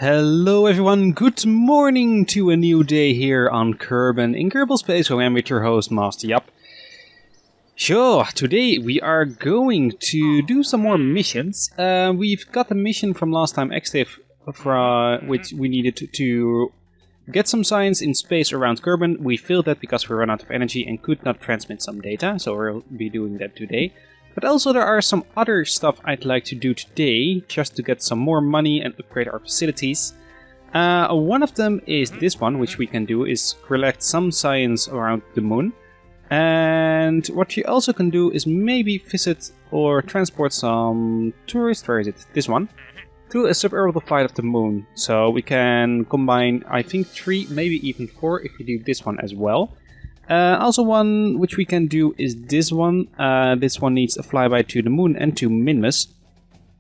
Hello everyone, good morning to a new day here on Kerbal in Kerbal Space, where I'm with your host, Master Yap. Sure, today we are going to do some more missions. We've got a mission from last time, Active, which we needed to get some science in space around Kerbal. We failed that because we ran out of energy and could not transmit some data, so we'll be doing that today. But also there are some other stuff I'd like to do today, just to get some more money and upgrade our facilities. One of them is this one, which we can do, is collect some science around the moon. And what you also can do is maybe visit or transport some tourists, where is it? This one. To a suborbital flight of the moon. So we can combine, I think, 3, maybe even 4 if we do this one as well. Also one which we can do is this one. This one needs a flyby to the moon and to Minmus.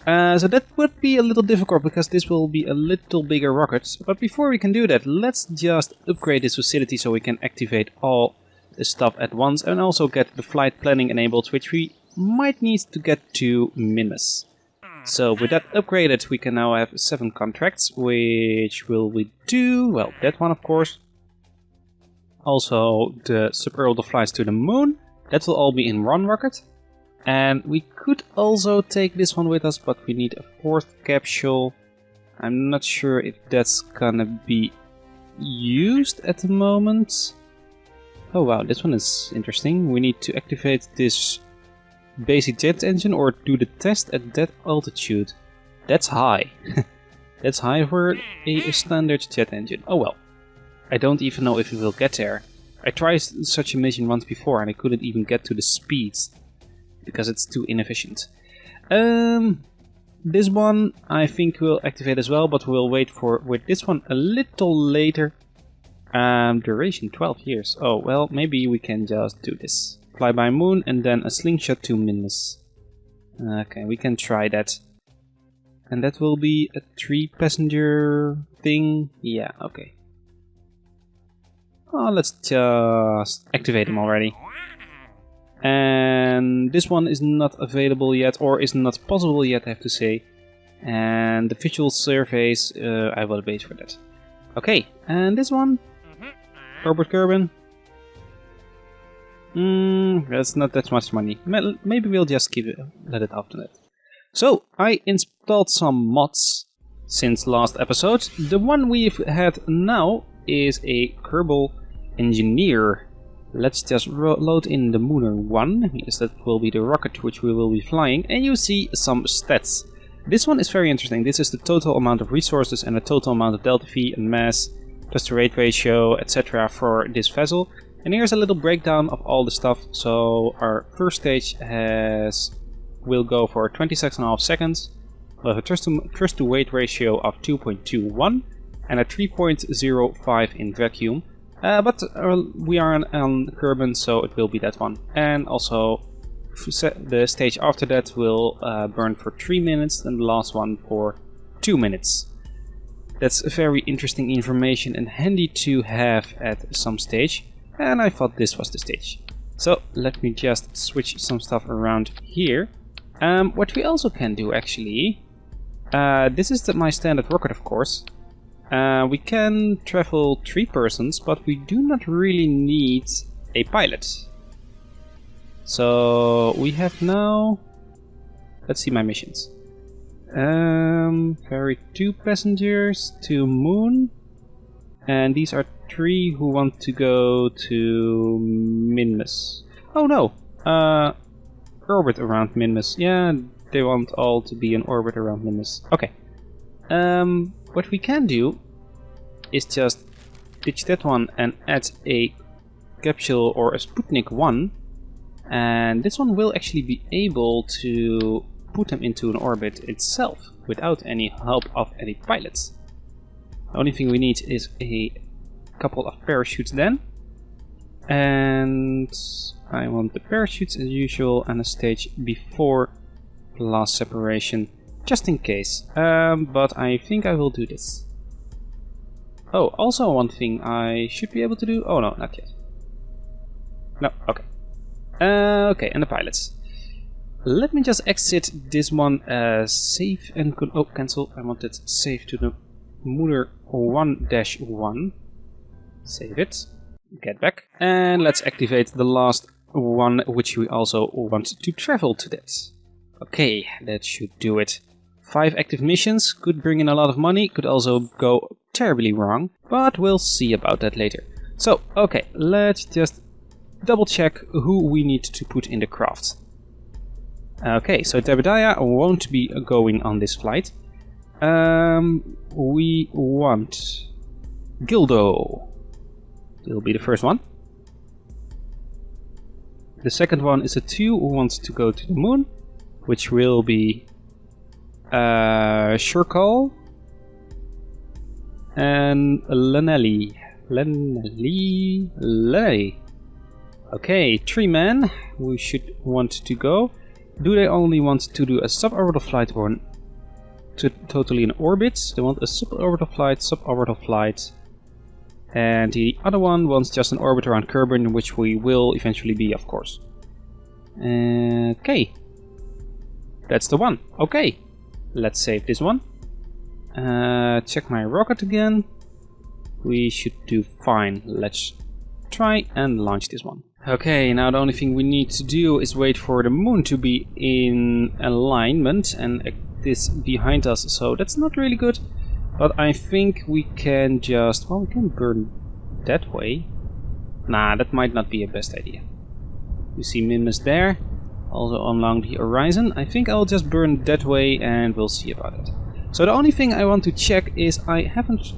So that would be a little difficult because this will be a little bigger rocket. But before we can do that, let's just upgrade this facility so we can activate all the stuff at once. And also get the flight planning enabled, which we might need to get to Minmus. So with that upgraded, we can now have 7 contracts. Which will we do? Well, that one of course. Also the suborbital flights to the moon. That will all be in one rocket. And we could also take this one with us, but we need a 4th capsule. I'm not sure if that's gonna be used at the moment. Oh wow, this one is interesting. We need to activate this basic jet engine or do the test at that altitude. That's high. That's high for a standard jet engine. Oh well. I don't even know if we will get there. I tried such a mission once before and I couldn't even get to the speeds because it's too inefficient. This one I think we'll activate as well, but we'll wait for with this one a little later. Duration 12 years. Oh well, maybe we can just do this. Fly by moon and then a slingshot to Minmus. Okay, we can try that. And that will be a 3-passenger thing. Yeah, okay. Oh, let's just activate them already. And this one is not available yet, or is not possible yet, I have to say. And the visual surveys, I will wait for that. Okay, and this one? Robert Kerbal. That's not that much money. Maybe we'll just let it after that. So, I installed some mods since last episode. The one we've had now is a Kerbal Engineer. Let's just load in the Mooner 1, because that will be the rocket which we will be flying, and you see some stats. This one is very interesting. This is the total amount of resources and the total amount of delta V and mass, plus the rate ratio, etc. for this vessel. And here's a little breakdown of all the stuff. So our first stage will go for 26.5 seconds. We'll have a thrust to weight ratio of 2.21 and a 3.05 in vacuum. But we are on Kerbal, so it will be that one. And also the stage after that will burn for 3 minutes and the last one for 2 minutes. That's very interesting information and handy to have at some stage. And I thought this was the stage. So let me just switch some stuff around here. What we also can do actually, this is my standard rocket of course. We can travel 3 persons, but we do not really need a pilot. So we have now, let's see my missions. Ferry 2 passengers to moon. And these are 3 who want to go to Minmus. Oh no, orbit around Minmus. Yeah, they want all to be in orbit around Minmus. Okay. What we can do is just ditch that one and add a capsule or a Sputnik 1. And this one will actually be able to put them into an orbit itself without any help of any pilots. The only thing we need is a couple of parachutes then. And I want the parachutes as usual and a stage before the last separation, just in case. But I think I will do this. Oh, also one thing I should be able to do. Oh no, not yet. No, okay. Okay, and the pilots. Let me just exit this one as safe and oh, cancel. I wanted save to the Moeder 1-1. Save it. Get back. And let's activate the last one, which we also want to travel to that. Okay, that should do it. 5 active missions, could bring in a lot of money, could also go terribly wrong, but we'll see about that later. So, okay, let's just double check who we need to put in the craft. Okay, so Tebediah won't be going on this flight. We want Gildo. He'll be the first one. The second one is a 2 who wants to go to the moon, which will be Shurkal and Lenelli. Okay, 3 men we should want to go. Do they only want to do a suborbital flight or totally in orbit? They want a suborbital flight. And the other one wants just an orbit around Kerbal, which we will eventually be, of course. Okay. That's the one. Okay. Let's save this one. Check my rocket again. We should do fine. Let's try and launch this one. Okay, now the only thing we need to do is wait for the moon to be in alignment and this behind us, so that's not really good. But I think we can just... well, we can burn that way. Nah, that might not be a best idea. You see Mimus there, also along the horizon. I think I'll just burn that way and we'll see about it. So the only thing I want to check is I haven't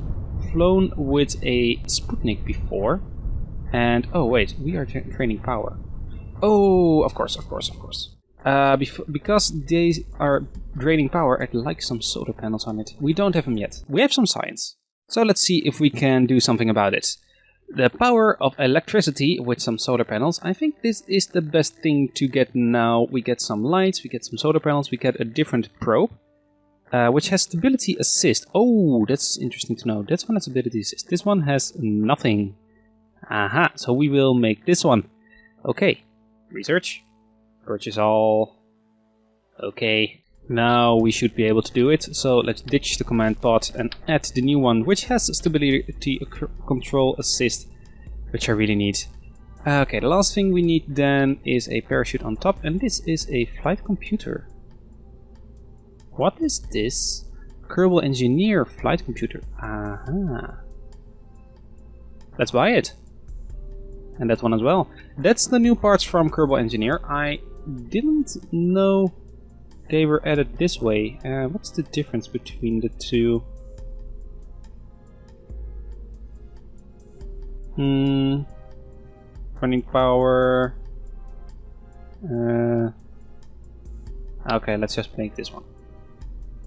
flown with a Sputnik before. And, oh wait, we are draining power. Oh, of course. Because they are draining power, I'd like some solar panels on it. We don't have them yet. We have some science. So let's see if we can do something about it. The power of electricity with some solar panels. I think this is the best thing to get now. We get some lights, we get some solar panels, we get a different probe. Which has stability assist. Oh, that's interesting to know. This one has stability assist. This one has nothing. Aha, so we will make this one. Okay, research. Purchase all. Okay, now we should be able to do it. So let's ditch the command pod and add the new one, which has stability control assist, which I really need. Okay, the last thing we need then is a parachute on top, and this is a flight computer. What is this? Kerbal Engineer flight computer. Aha. Let's buy it. And that one as well. That's the new parts from Kerbal Engineer. I didn't know they were added this way. What's the difference between the two? Running power. Okay, let's just make this one.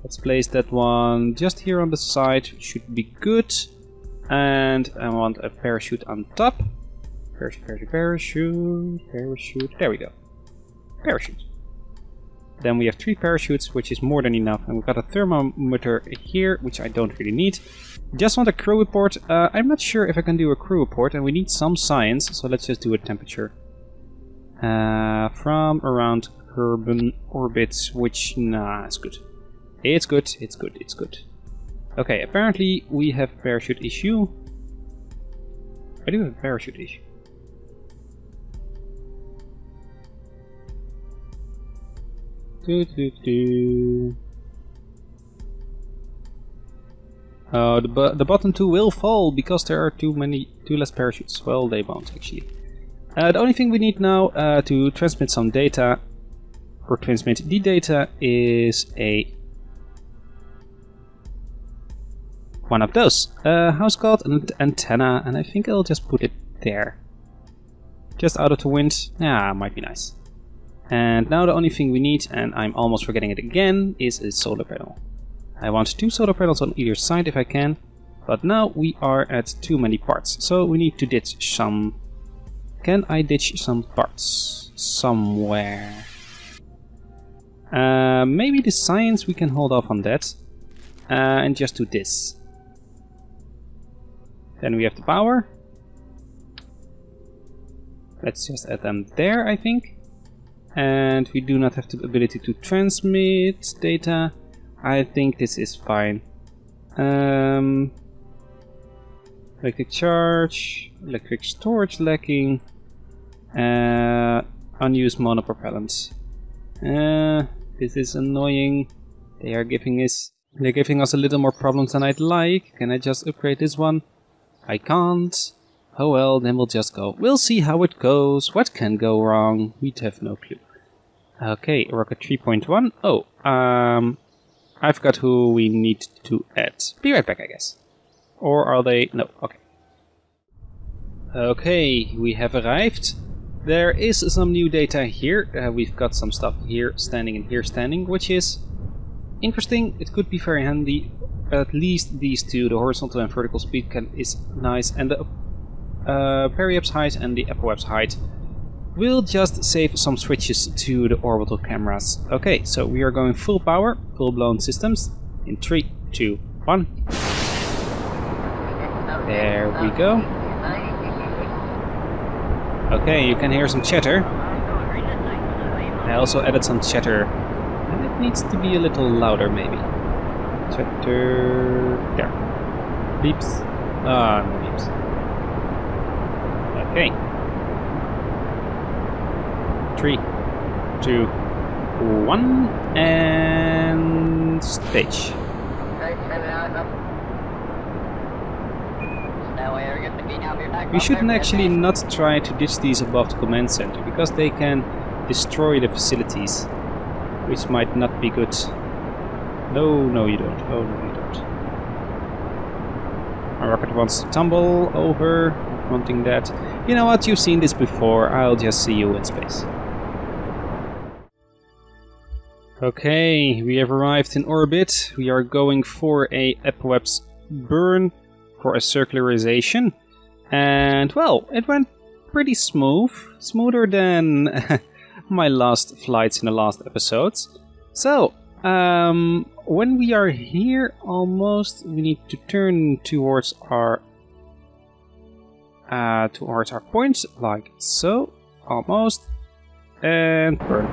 Let's place that one just here on the side. Should be good. And I want a parachute on top. Parachute. There we go. Parachute. Then we have 3 parachutes, which is more than enough. And we've got a thermometer here, which I don't really need. Just want a crew report. I'm not sure if I can do a crew report, and we need some science. So let's just do a temperature. From around Kerbal orbit, which, nah, it's good. It's good. Okay, apparently we have a parachute issue. I do have a parachute issue. Oh, the bottom 2 will fall because there are too less parachutes. Well, they won't actually. The only thing we need now to transmit some data, or transmit the data, is one of those. How's it called? An antenna, and I think I'll just put it there. Just out of the wind. Yeah, might be nice. And now the only thing we need, and I'm almost forgetting it again, is a solar panel. I want 2 solar panels on either side if I can, but now we are at too many parts, so we need to ditch some. Can I ditch some parts somewhere? Maybe the science, we can hold off on that and just do this. Then we have the power. Let's just add them there, I think. And we do not have the ability to transmit data. I think this is fine. Electric charge, electric storage lacking, unused monopropellants. This is annoying. They're giving us a little more problems than I'd like. Can I just upgrade this one? I can't. Oh well, then we'll just go. We'll see how it goes. What can go wrong? We'd have no clue. Okay, rocket 3.1. Oh, I forgot who we need to add. Be right back, I guess. Or are they? No, okay. Okay, we have arrived. There is some new data here. We've got some stuff here standing and here standing, which is interesting. It could be very handy. At least these two, the horizontal and vertical speed is nice, and the periapse height and the apoapse height will just save some switches to the orbital cameras. Okay, so we are going full power, full-blown systems in 3, 2, 1. There we go. Okay, you can hear some chatter. I also added some chatter, and it needs to be a little louder maybe. Chatter... there. Beeps. Ah, no beeps. Okay. 3, 2, 1, and stage. We should actually not try to ditch these above the command center, because they can destroy the facilities, which might not be good. No, you don't. Oh, no, you don't. My rocket wants to tumble over, wanting that. You know what, you've seen this before, I'll just see you in space. Okay, we have arrived in orbit. We are going for a apoapse burn for a circularization. And, well, it went pretty smooth. Smoother than my last flights in the last episodes. So, when we are here, almost, we need to turn towards our points, like so, almost, and burn.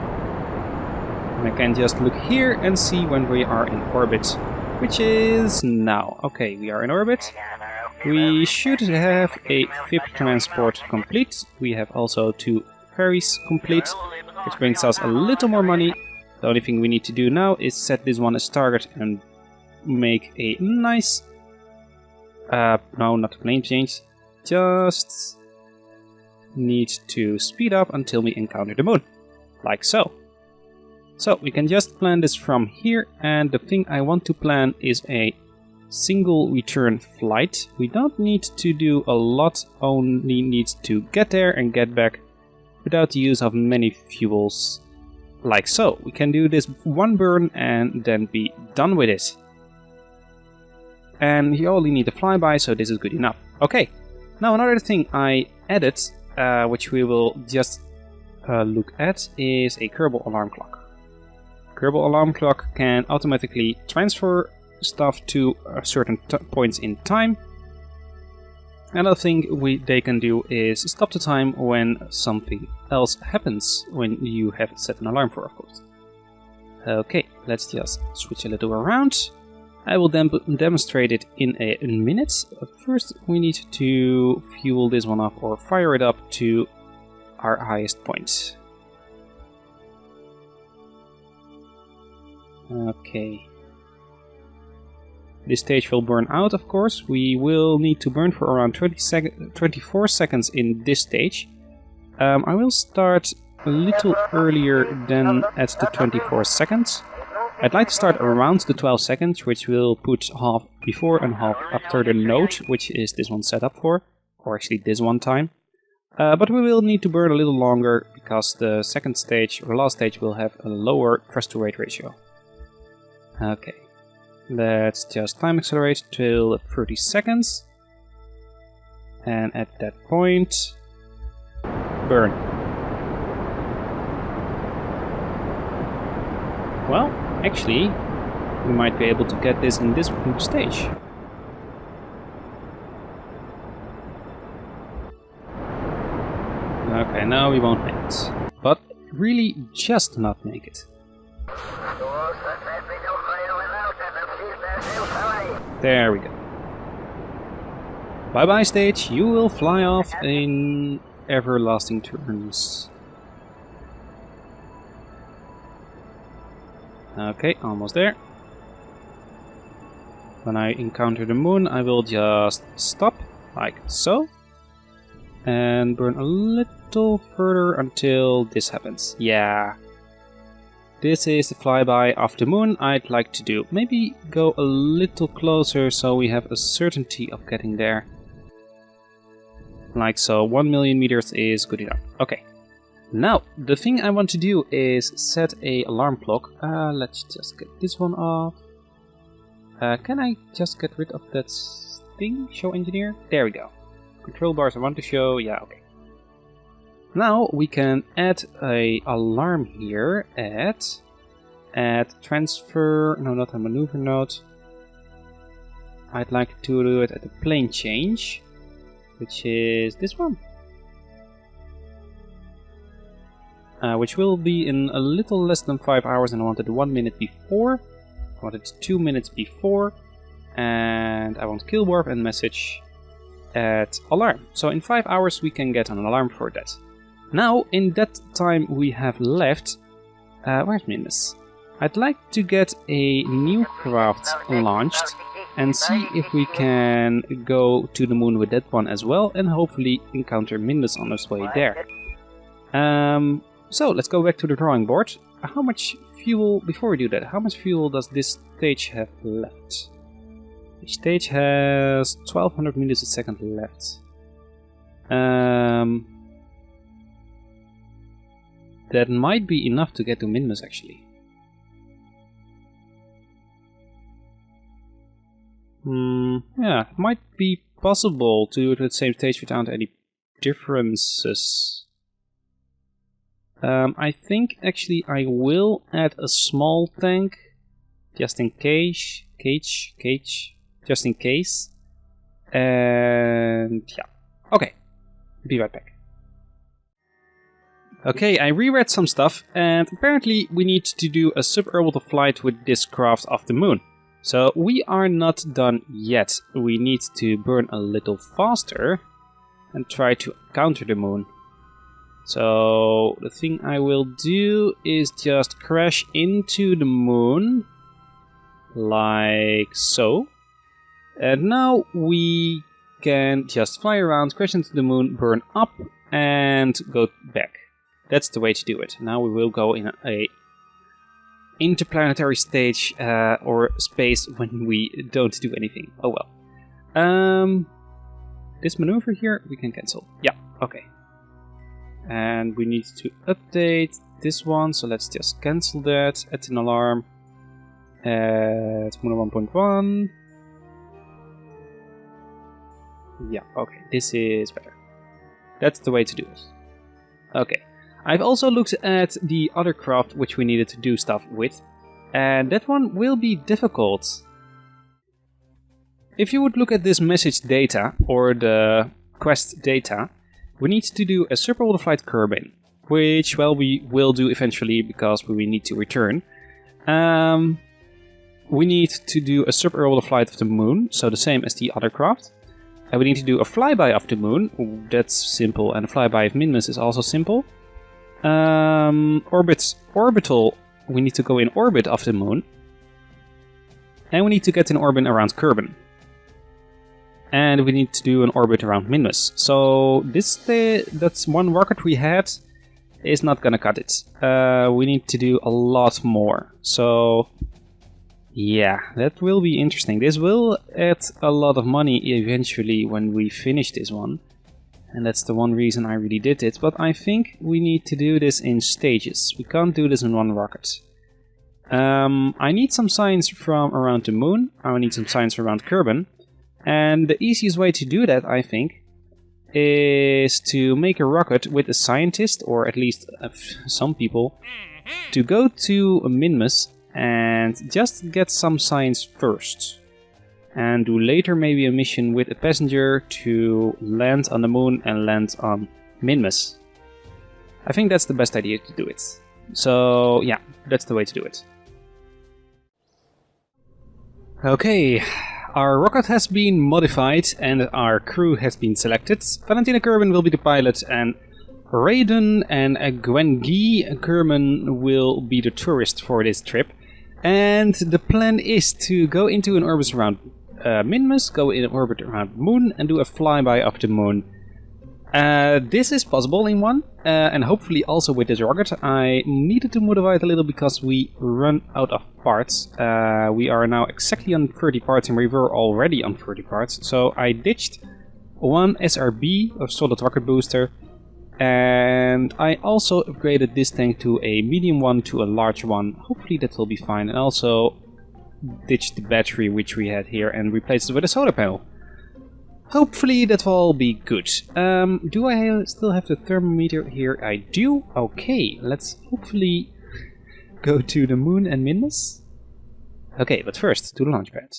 And I can just look here and see when we are in orbit, which is now. Okay, we are in orbit. We should have a VIP transport complete. We have also 2 ferries complete, which brings us a little more money. The only thing we need to do now is set this one as target and make a nice... no, not a plane change. Just need to speed up until we encounter the moon. Like so. So, we can just plan this from here, and the thing I want to plan is a single return flight. We don't need to do a lot, only need to get there and get back without the use of many fuels. Like so. We can do this one burn and then be done with it. And you only need a flyby, so this is good enough. Okay, now another thing I added, which we will just look at, is a Kerbal alarm clock. Kerbal alarm clock can automatically transfer stuff to certain points in time. Another thing they can do is stop the time when something else happens, when you have set an alarm for, of course. Okay, let's just switch a little around. I will then demonstrate it in a minute. First we need to fuel this one up or fire it up to our highest point. Okay. This stage will burn out, of course. We will need to burn for around 24 seconds in this stage. I will start a little earlier than at the 24 seconds. I'd like to start around the 12 seconds, which will put half before and half after the node, which is this one set up for, or actually this one time. But we will need to burn a little longer, because the second stage, or last stage, will have a lower thrust to weight ratio. Okay. Let's just time accelerate till 30 seconds. And at that point, burn. Well, actually, we might be able to get this in this stage. Okay, now we won't make it. But really just not make it. There we go. Bye bye stage, you will fly off in everlasting turns. Okay, almost there. When I encounter the moon, I will just stop, like so. And burn a little further until this happens. Yeah. This is the flyby of the moon I'd like to do. Maybe go a little closer so we have a certainty of getting there. Like so, 1 million meters is good enough. Okay. Now, the thing I want to do is set a alarm clock. Let's just get this one off. Can I just get rid of that thing? Show engineer? There we go. Control bars I want to show. Yeah, okay. Now we can add a alarm here at transfer, no, not a maneuver node. I'd like to do it at the plane change, which is this one. Which will be in a little less than 5 hours, and I wanted 1 minute before. I wanted 2 minutes before, and I want kill warp and message at alarm. So in 5 hours we can get an alarm for that. Now, in that time we have left, where's Minus? I'd like to get a new craft launched and see if we can go to the moon with that one as well and hopefully encounter Minus on its way there. So let's go back to the drawing board. How much fuel, before we do that, how much fuel does this stage have left? The stage has 1200 meters a second left. That might be enough to get to Minmus, actually. Yeah, it might be possible to do it with the same stage without any differences. I think actually I will add a small tank, just in case, just in case. And yeah, okay, be right back. Okay, I reread some stuff, and apparently we need to do a suborbital flight with this craft off the moon. So we are not done yet. We need to burn a little faster and try to counter the moon. So the thing I will do is just crash into the moon, like so. And now we can just fly around, crash into the moon, burn up, and go back. That's the way to do it. Now we will go in a interplanetary stage or space when we don't do anything. Oh well. This maneuver here we can cancel. Yeah, okay. And we need to update this one, so let's just cancel that. Add an alarm at Mono 1.1. Yeah, okay, this is better. That's the way to do it. Okay. I've also looked at the other craft which we needed to do stuff with, and that one will be difficult. If you would look at this message data, or the quest data, we need to do a suborbital flight Kerbin, which, well, we will do eventually because we need to return. We need to do a suborbital flight of the moon, so the same as the other craft. We need to do a flyby of the moon, that's simple, and a flyby of Minmus is also simple. Orbital, we need to go in orbit of the moon. And we need to get in orbit around Kerbin. And we need to do an orbit around Minmus. So that's one rocket we had is not gonna cut it. We need to do a lot more. So yeah, that will be interesting. This will add a lot of money eventually when we finish this one. And that's the one reason I really did it, but I think we need to do this in stages. We can't do this in one rocket. I need some science from around the moon, I need some science around Kerbin, and the easiest way to do that, I think, is to make a rocket with a scientist, or at least some people, to go to Minmus and just get some science first. And do later maybe a mission with a passenger to land on the moon and land on Minmus. I think that's the best idea to do it. So yeah, that's the way to do it. Okay, our rocket has been modified and our crew has been selected. Valentina Kerbin will be the pilot and Raiden and Gwengi Kerman will be the tourist for this trip. And the plan is to go into an orbit around Minmus, go in an orbit around the moon and do a flyby of the moon. This is possible in one, and hopefully also with this rocket. I needed to modify it a little because we run out of parts. We are now exactly on 30 parts and we were already on 30 parts. So I ditched one SRB, or solid rocket booster, and I also upgraded this tank to a medium one to a large one. Hopefully that will be fine. And also ditched the battery which we had here and replaced it with a solar panel. Hopefully that will all be good. Do I still have the thermometer here? I do. Okay, let's hopefully go to the moon and Minmus. Okay, but first to the launch pad.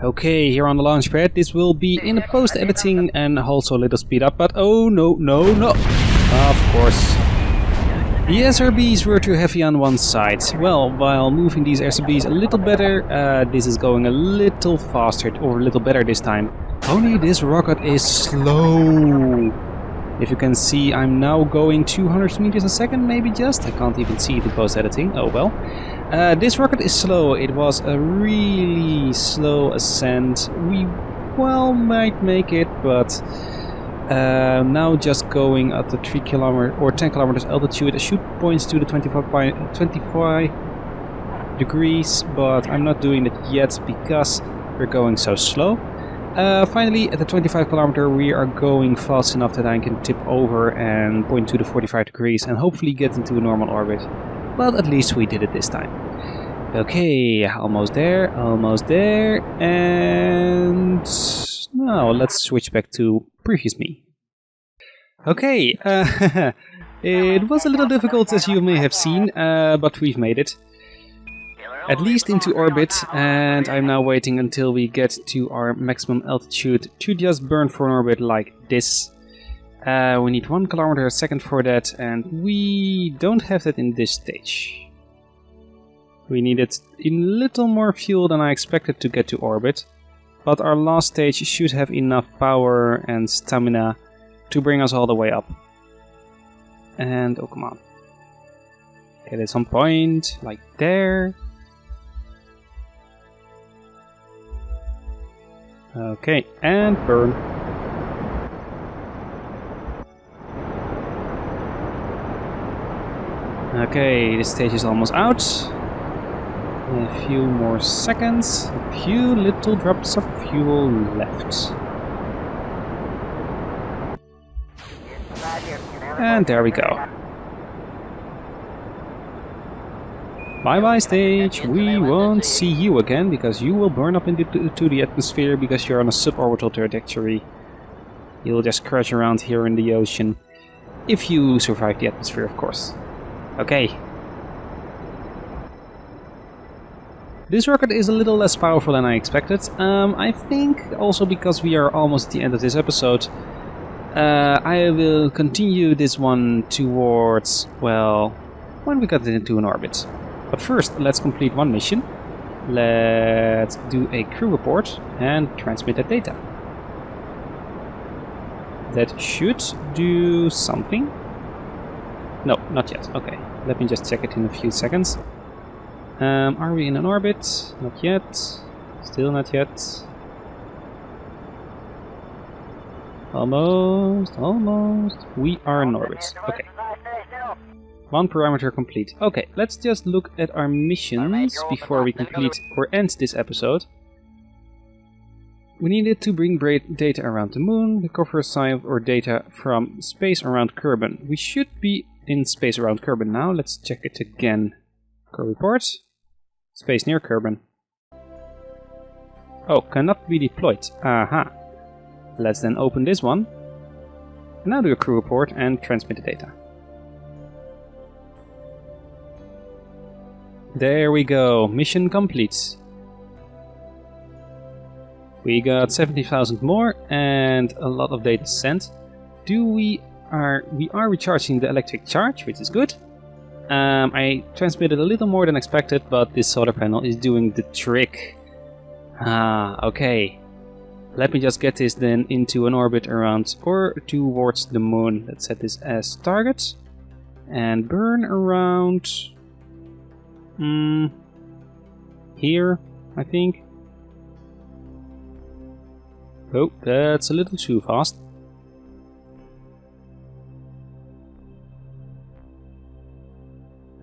Okay, here on the launch pad, this will be in a post-editing and also a little speed up, but oh no, no, no! Of course. The SRBs were too heavy on one side. Well, while moving these SRBs a little better, this is going a little faster, or a little better this time. Only this rocket is slow. If you can see, I'm now going 200 meters a second, maybe just. I can't even see it in post-editing. Oh well. This rocket is slow. It was a really slow ascent. We, well, might make it, but now just going at the 3 kilometer or 10 kilometers altitude. The shoot points to the 25 degrees, but I'm not doing it yet because we're going so slow. Finally, at the 25 kilometer, we are going fast enough that I can tip over and point to the 45 degrees and hopefully get into a normal orbit. But at least we did it this time. Okay, almost there, and now let's switch back to previous me. Okay, it was a little difficult as you may have seen, but we've made it. At least into orbit, and I'm now waiting until we get to our maximum altitude to just burn for an orbit like this. We need 1 kilometer a second for that, and we don't have that in this stage. We needed a little more fuel than I expected to get to orbit, but our last stage should have enough power and stamina to bring us all the way up. And, oh come on. Get it on point, like there. Okay, and burn. Okay, this stage is almost out. A few more seconds. A few little drops of fuel left. And there we go. Bye bye stage, we won't see you again because you will burn up into the atmosphere because you're on a suborbital trajectory. You'll just crash around here in the ocean. If you survive the atmosphere, of course. Okay. This rocket is a little less powerful than I expected. I think also because we are almost at the end of this episode. I will continue this one towards, well, when we get into an orbit. But first, let's complete one mission. Let's do a crew report and transmit that data. That should do something. No, not yet. Okay, let me just check it in a few seconds. Are we in an orbit? Not yet. Still not yet. Almost, almost. We are in orbit. Okay. One parameter complete. Okay, let's just look at our missions before we complete or end this episode. We needed to bring data around the moon, recover sign or data from space around Kerbin. We should be in space around Kerbin now. Let's check it again. Crew report. Space near Kerbin. Oh, cannot be deployed. Aha. Let's then open this one. Now do a crew report and transmit the data. There we go, mission complete. We got 70,000 more and a lot of data sent. We are recharging the electric charge, which is good. I transmitted a little more than expected, but this solar panel is doing the trick. Ah, okay. Let me just get this then into an orbit around or towards the moon. Let's set this as target. And burn around... here, I think. Oh, that's a little too fast.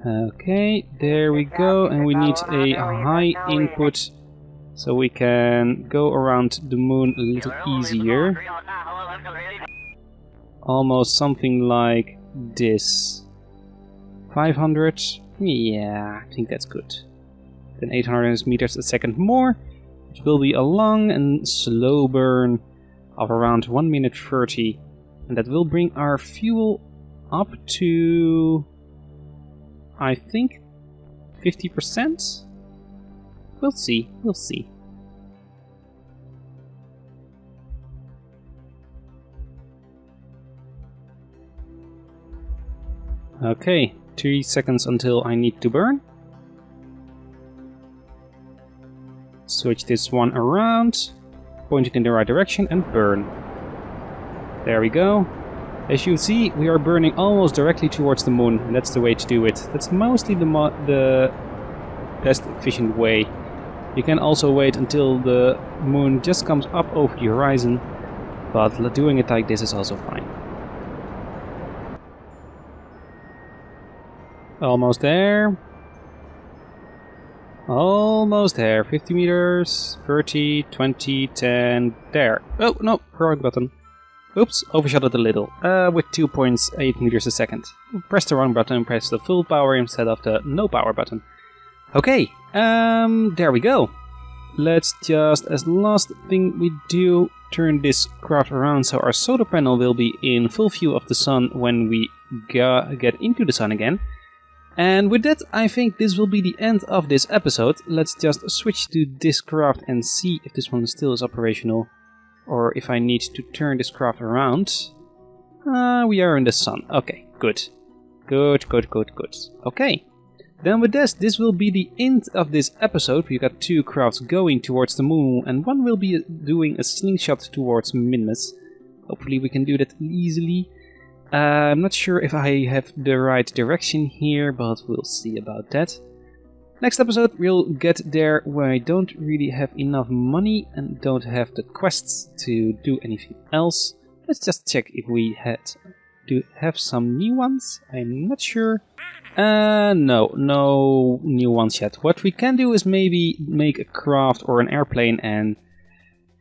Okay, there we go. And we need a high input so we can go around the moon a little easier. Almost something like this. 500. Yeah, I think that's good. Then 800 meters a second more. It will be a long and slow burn of around 1 minute 30. And that will bring our fuel up to, I think, 50%? We'll see, we'll see. Okay, 3 seconds until I need to burn. Switch this one around, point it in the right direction and burn. There we go. As you see, we are burning almost directly towards the moon, and that's the way to do it. That's mostly the best efficient way. You can also wait until the moon just comes up over the horizon, but doing it like this is also fine. Almost there. Almost there. 50 meters, 30, 20, 10, there. Oh, no, wrong button. Oops, overshot it a little. With 2.8 meters a second. Press the wrong button and press the full power instead of the no power button. Okay, there we go. Let's just, as last thing we do, turn this craft around so our solar panel will be in full view of the sun when we get into the sun again. And with that, I think this will be the end of this episode. Let's just switch to this craft and see if this one still is operational. Or if I need to turn this craft around. We are in the sun. Okay, good. Good. Okay. Then with this will be the end of this episode. We got 2 crafts going towards the moon. And one will be doing a slingshot towards Minmus. Hopefully we can do that easily. I'm not sure if I have the right direction here, but we'll see about that. Next episode we'll get there where I don't really have enough money and don't have the quests to do anything else. Let's just check if we do have some new ones. I'm not sure. No new ones yet. What we can do is maybe make a craft or an airplane and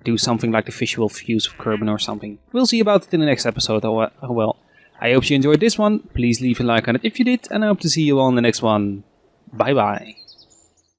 do something like the visual views of Kerbal or something. We'll see about it in the next episode. Oh well. I hope you enjoyed this one. Please leave a like on it if you did, and I hope to see you all in the next one. Bye bye.